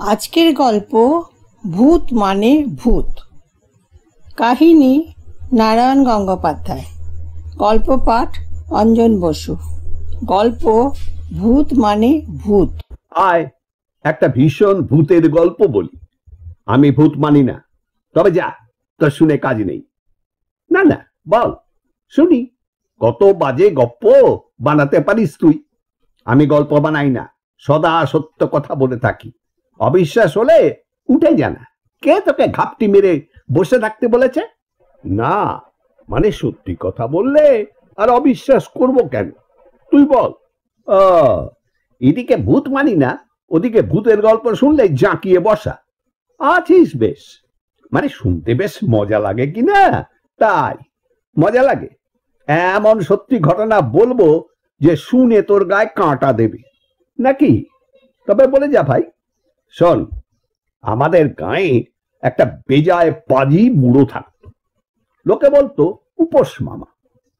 আজকের গল্প ভূত মানে ভূত। কাহিনী নারায়ণ গঙ্গোপাধ্যায়। গল্প পাঠ অঞ্জন বসু। গল্প ভূত মানে ভূত। আয় একটা ভীষণ ভূতের গল্প বলি। আমি ভূত মানি না, তবে যা তোর শুনে কাজ নেই। না না বল শুনি, কত বাজে গপ্প বানাতে পারিস তুই। আমি গল্প বানাই না, সদা সত্য কথা বলে থাকি। অবিশ্বাস হলে উঠে জানা। কে তোকে ঘাপটি মেরে বসে থাকতে বলেছে? না মানে সত্যি কথা বললে আর অবিশ্বাস করব কেন? তুই বল। এদিকে ভূত মানি না, ওদিকে ভূতের গল্প শুনলে জাঁকিয়ে বসা। আছিস বেশ, মানে শুনতে বেশ মজা লাগে কিনা? তাই মজা লাগে। এমন সত্যি ঘটনা বলবো যে শুনে তোর গায়ে কাঁটা দেবে নাকি? তবে বলে যা ভাই। শোন, আমাদের গায়ে একটা বেজায় পাজি বুড়ো থাকতো। লোকে বলতো উপোস মামা,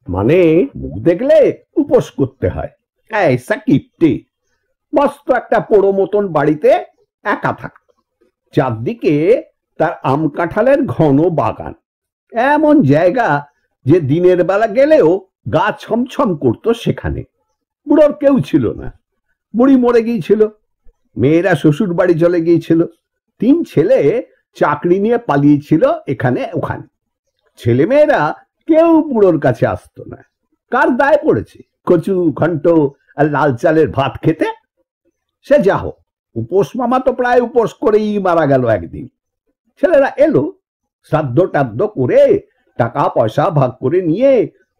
মানে মুখ দেখলে উপোস করতে হয়। ऐसा কিপটে। মস্ত একটা পোড়ো মতন বাড়িতে একা থাকত। চারদিকে তার আম কাঁঠালের ঘন বাগান। এমন জায়গা যে দিনের বেলা গেলেও গা ছমছম করতো সেখানে। বুড়োর কেউ ছিল না। বুড়ি মরে গিয়েছিল, মেয়েরা শ্বশুর বাড়ি চলে গিয়েছিল, 3 ছেলে চাকরি নিয়ে পালিয়েছিল এখানে ওখানে। ছেলে মেয়েরা কেউ বুড়োর কাছে আসতো না। কার দায় পড়েছে কচু ঘন্ট আর লাল চালের ভাত খেতে? সে যা হোক, উপোস মামা তো প্রায় উপোস করেই মারা গেল একদিন। ছেলেরা এলো, শ্রাদ্ধ টাদ্ধ করে টাকা পয়সা ভাগ করে নিয়ে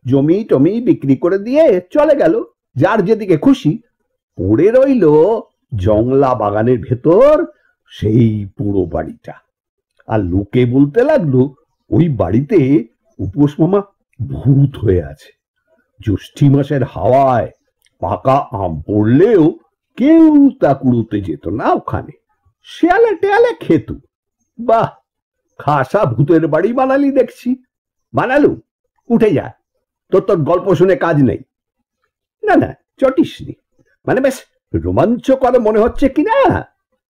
জমি টমি বিক্রি করে দিয়ে চলে গেল যার যেদিকে খুশি। পড়ে রইল জংলা বাগানের ভেতর সেই পুরো বাড়িটা। আর লোকে বলতে লাগলো ওই বাড়িতে উপোস মামা ভূত হয়ে আছে। জ্যৈষ্ঠী মাসের হাওয়ায় পাকা আম পড়লেও কেউ তা কুড়োতে যেত না ওখানে। শেয়ালে টেয়ালে খেত। বাহ, খাসা ভূতের বাড়ি বানালি দেখছি। বানালু, উঠে যা, তোর গল্প শুনে কাজ নেই। না না চটিসনি, মানে বেশ রোমাঞ্চকর মনে হচ্ছে কিনা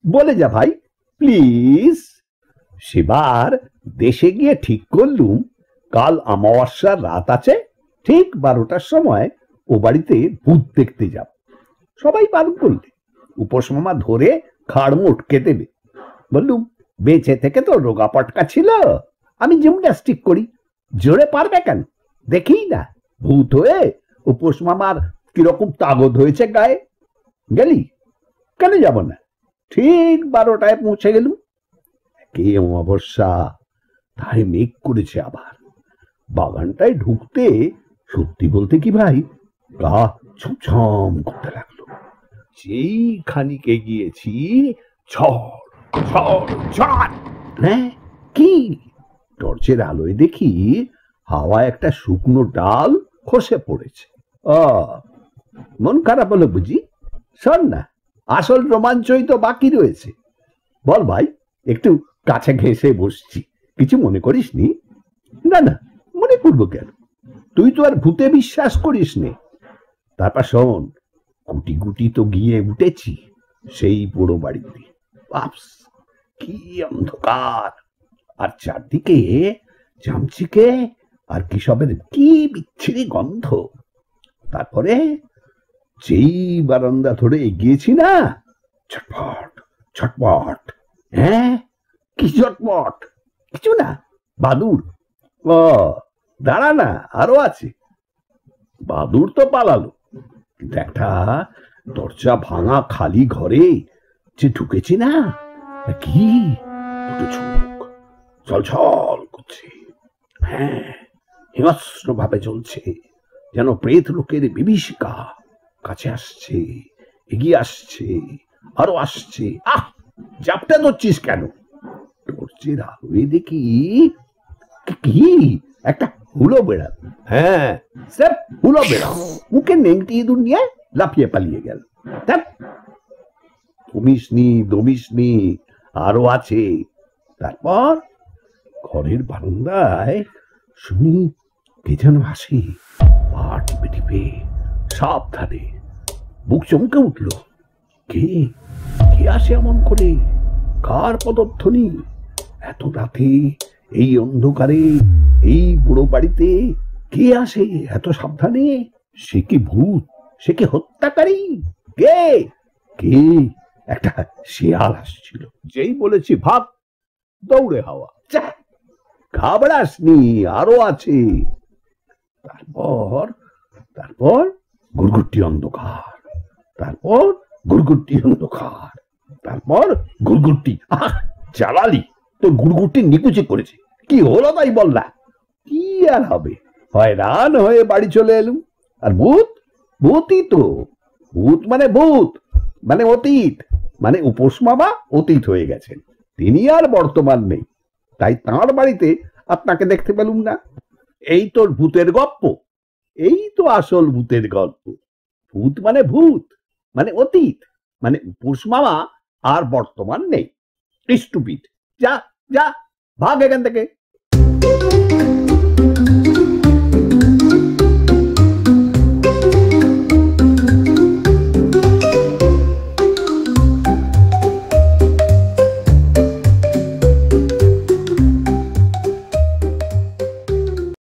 বলে যা ভাই প্লিজ। সেবার দেশে গিয়ে ঠিক করলুম কাল অমাবস্যার রাত আছে, ঠিক 12টার সময় ও বাড়িতে ভূত দেখতে যাব। সবাই বারণ করলে। উপোস মামা ধরে খাড় মোটকে দেবে। বললুম বেঁচে থেকে তো রোগা পটকা ছিল, আমি জিমন্যাস্টিক করি, জোরে পারবে কেন? দেখি না ভূত হয়ে উপোস মামার কিরকম তাগদ হয়েছে গায়ে। গেলি? কেন যাব না? ঠিক 12টায় পৌঁছে গেলুম। কে অমাবস্যা, তাই মেঘ করেছে আবার। বাগানটায় ঢুকতে সত্যি বলতে কি ভাই, গা ছমছম করতে লাগলো। যেই খানিকে গিয়েছি, ঝড় ঝড় ঝড়। হ্যাঁ কি? টর্চের আলোয় দেখি হাওয়ায় একটা শুকনো ডাল খসে পড়েছে। মন খারাপ হলো বুঝি? শোন না, আসল রোমাঞ্চই তো বাকি রয়েছে। বল ভাই, একটু কাছে ঘেঁষে বসছি, কিছু মনে করিস নি? না না, মনে করবো কেন? তুই তো আর ভূতে বিশ্বাস করিস নে। তারপর শোন, গুটি গুটি তো গিয়ে উঠেছি সেই পুরো বাড়িতে। বাপস, কি অন্ধকার! আর চারদিকে চামচিকে আর কিসবের কি বিচ্ছিরি গন্ধ। তারপরে যেই বারান্দা ধরে এগিয়েছি না, ছটপট ছটপট। হ্যাঁ কি ছটপট? কিছু না, বাদুড়। দাঁড়া না, আরো আছে। বাদুড় তো পালালো, কিন্তু একটা দরজা ভাঙা খালি ঘরে যে ঢুকেছি না, কি দুটো চোখ ছলছল করছে। হ্যাঁ, হিংস্র ভাবে চলছে, যেন প্রেত লোকের বিভীষিকা। কাছে আসছে, এগিয়ে আসছে, আরো আসছে। জাপটা ধরছিস কেন? টর্চের আলোয় দেখি কি একটা হুলো বেড়াল। হ্যাঁ স্যার, হুলো বেড়াল মুখে নেংটি ইঁদুর নিয়ে লাফিয়ে পালিয়ে গেল। দমিসনি, আরো আছে। তারপর ঘরের বারান্দায় শুনি কে যেন আসে, পা টিপে টিপে সাবধানে। বুক চমকে উঠল। কে কে আসে এমন করে? কার পদধ্বনি? এত রাতে এই অন্ধকারে এই বুড়ো বাড়িতে কে আসে এত সাবধানে? সে কি ভূত? সে কি হত্যাকারী? কে কে? একটা শেয়াল আসছিল, যেই বলেছি ভাগ, দৌড়ে হাওয়া। ঘাবড়াসনি, আরো আছে। তারপর তারপর গুড়গুড়টি অন্ধকার, তারপর গুড়গুড়টি অন্ধকার, তারপর গুড়গুড়টি। চালালি তো, গুড়গুড়টি নিকুচি করেছে। কি হলো তাই বল না। কি আর হবে, হয়রান হয়ে বাড়ি চলে এলুম। আর ভূত, ভূতই তো। ভূত মানে ভূত, মানে অতীত, মানে উপোস মামা অতীত হয়ে গেছেন, তিনি আর বর্তমান নেই। তাই তাঁর বাড়িতে আপনাকে দেখতে পেলুম না। এই তোর ভূতের গপ্প, এই তো আসল ভূতের গল্প। ভূত মানে ভূত, মানে অতীত, মানে উপোস মামা আর বর্তমান নেই। স্টুপিড, যা যা, ভাগ এখান থেকে।